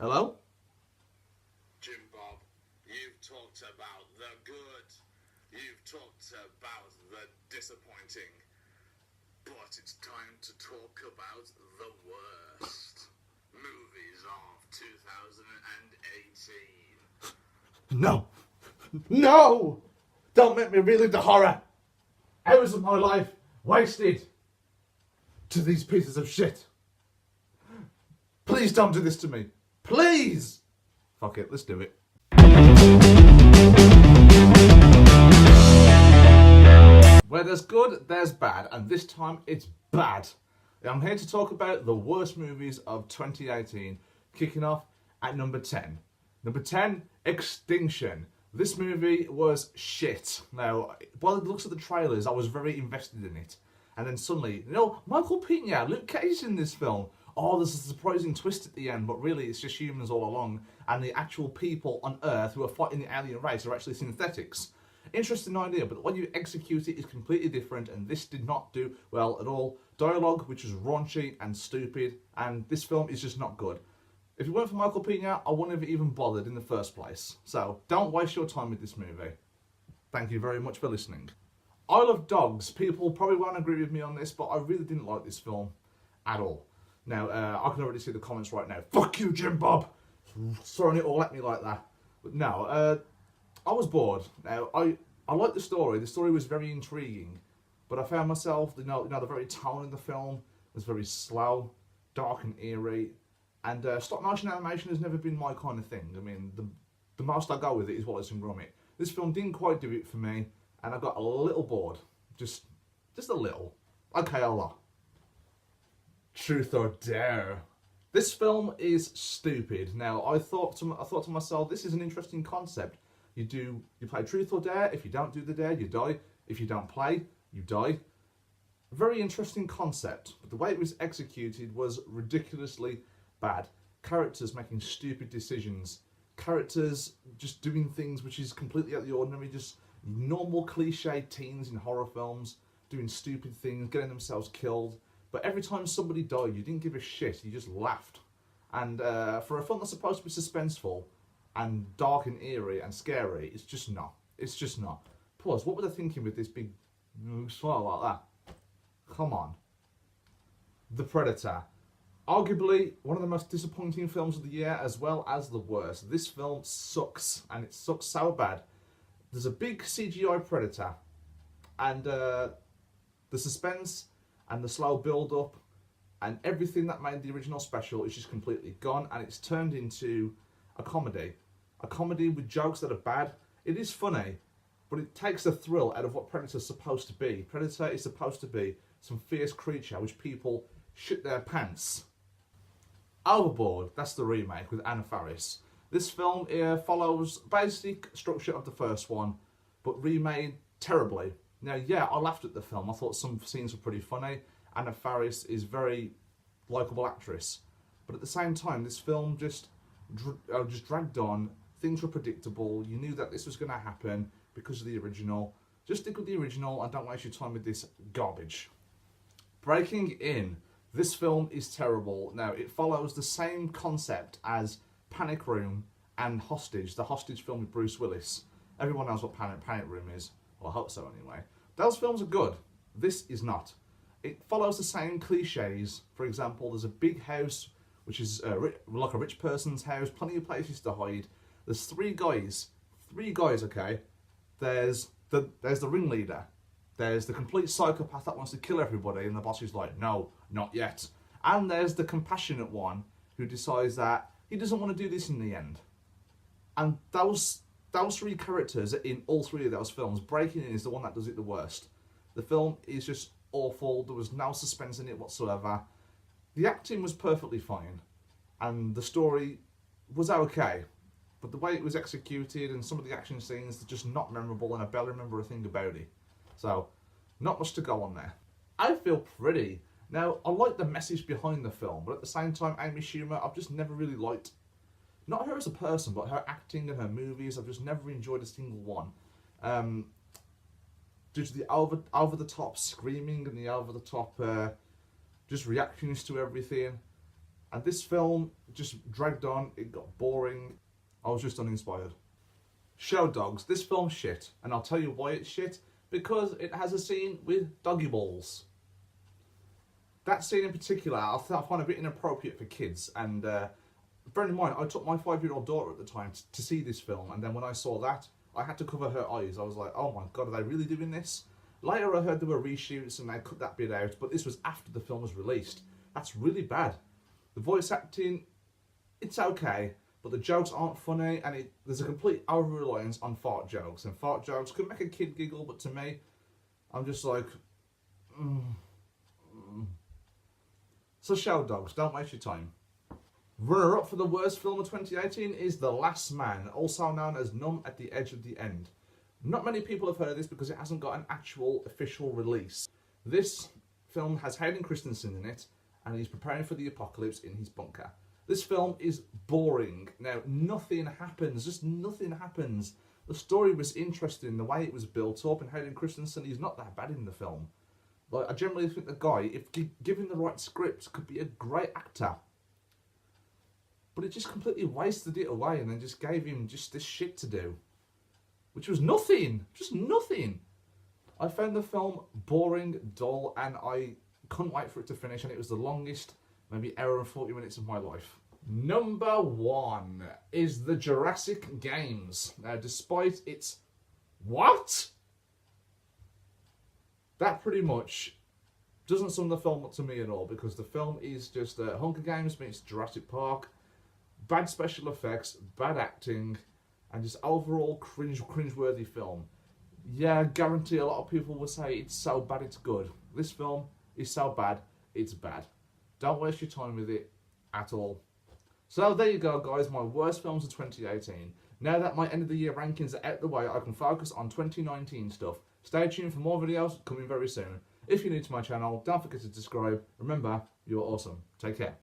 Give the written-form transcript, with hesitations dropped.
Hello? Jim Bob, you've talked about the good, you've talked about the disappointing, but it's time to talk about the worst movies of 2018. No! No! Don't make me relive the horror! Hours of my life wasted to these pieces of shit. Please don't do this to me. Please! Fuck it, let's do it. Where there's good, there's bad, and this time it's bad. I'm here to talk about the worst movies of 2018, kicking off at number 10. Number 10, Extinction. This movie was shit. Now, by the looks of the trailers, I was very invested in it. And then suddenly, Michael Pena, Luke Cage in this film. Oh, there's a surprising twist at the end, but really it's just humans all along. And the actual people on Earth who are fighting the alien race are actually synthetics. Interesting idea, but when you execute it is completely different, and this did not do well at all. Dialogue, which was raunchy and stupid, and this film is just not good. If it weren't for Michael Pena, I wouldn't have even bothered in the first place. So, don't waste your time with this movie. Thank you very much for listening. Isle of Dogs. People probably won't agree with me on this, but I really didn't like this film at all. Now, I can already see the comments right now. Fuck you, Jim Bob! Throwing it all at me like that. But no, I was bored. Now, I liked the story. The story was very intriguing. But I found myself, the very tone of the film was very slow, dark and eerie. And stop motion animation has never been my kind of thing. I mean, the most I go with it is Wallace and Gromit. This film didn't quite do it for me, and I got a little bored. Just a little. Okay, a lot. Truth or Dare. This film is stupid. Now, I thought to myself, this is an interesting concept. You play Truth or Dare. If you don't do the dare, you die. If you don't play, you die. Very interesting concept, but the way it was executed was ridiculously bad. Characters making stupid decisions. Characters just doing things which is completely out of the ordinary. Just normal cliche teens in horror films doing stupid things, getting themselves killed. But every time somebody died, you didn't give a shit. You just laughed. And for a film that's supposed to be suspenseful and dark and eerie and scary, it's just not. It's just not. Plus, what were they thinking with this big smile like that? Come on. The Predator. Arguably one of the most disappointing films of the year, as well as the worst. This film sucks, and it sucks so bad. There's a big CGI predator, and the suspense and the slow build-up and everything that made the original special is just completely gone, and it's turned into a comedy. A comedy with jokes that are bad. It is funny, but it takes the thrill out of what Predator's supposed to be. Predator is supposed to be some fierce creature which people shit their pants. Overboard, that's the remake with Anna Faris. This film follows basic structure of the first one, but remade terribly. Now, yeah, I laughed at the film. I thought some scenes were pretty funny. Anna Faris is a very likeable actress. But at the same time, this film just dragged on. Things were predictable. You knew that this was going to happen because of the original. Just stick with the original and don't waste your time with this garbage. Breaking In. This film is terrible. Now, it follows the same concept as Panic Room and Hostage, the Hostage film with Bruce Willis. Everyone knows what Panic Room is. Well, I hope so anyway. Those films are good. This is not. It follows the same cliches. For example, there's a big house, which is like a rich person's house, plenty of places to hide. There's three guys, okay? There's the ringleader. There's the complete psychopath that wants to kill everybody, and the boss is like, no, not yet. And there's the compassionate one who decides that he doesn't want to do this in the end. And those three characters in all three of those films, Breaking In is the one that does it the worst. The film is just awful. There was no suspense in it whatsoever. The acting was perfectly fine, and the story was okay. But the way it was executed and some of the action scenes are just not memorable, and I barely remember a thing about it. So, not much to go on there. I feel pretty. Now, I like the message behind the film, but at the same time, Amy Schumer, I've just never really liked, not her as a person, but her acting and her movies. I've just never enjoyed a single one. Due to the over-the-top screaming and the over-the-top just reactions to everything. And this film just dragged on, it got boring, I was just uninspired. Show Dogs, this film's shit, and I'll tell you why it's shit, because it has a scene with doggy balls. That scene in particular, I find a bit inappropriate for kids, and bear in mind, I took my 5-year-old daughter at the time to see this film, and then when I saw that, I had to cover her eyes. I was like, oh my god, are they really doing this? Later I heard there were reshoots and they cut that bit out, but this was after the film was released. That's really bad. The voice acting, it's okay, but the jokes aren't funny, and there's a complete over-reliance on fart jokes, and fart jokes could make a kid giggle, but to me, I'm just like, So Show Dogs, don't waste your time. Runner-up for the worst film of 2018 is The Last Man, also known as Numb at the Edge of the End. Not many people have heard of this because it hasn't got an actual official release. This film has Hayden Christensen in it, and he's preparing for the apocalypse in his bunker. This film is boring. Now, nothing happens, just nothing happens. The story was interesting, the way it was built up, and Hayden Christensen, he's not that bad in the film. Like, I generally think the guy, if given the right script, could be a great actor. But it just completely wasted it away and then just gave him just this shit to do. Which was nothing. Just nothing. I found the film boring, dull, and I couldn't wait for it to finish, and it was the longest, maybe hour and 40 minutes of my life. Number 1 is the Jurassic Games. Now, despite its... What? That pretty much doesn't sum the film up to me at all, because the film is just Hunger Games meets Jurassic Park. Bad special effects, bad acting, and just overall cringeworthy film. Yeah, I guarantee a lot of people will say it's so bad it's good. This film is so bad, it's bad. Don't waste your time with it at all. So there you go, guys, my worst films of 2018. Now that my end of the year rankings are out the way, I can focus on 2019 stuff. Stay tuned for more videos coming very soon. If you're new to my channel, don't forget to subscribe. Remember, you're awesome. Take care.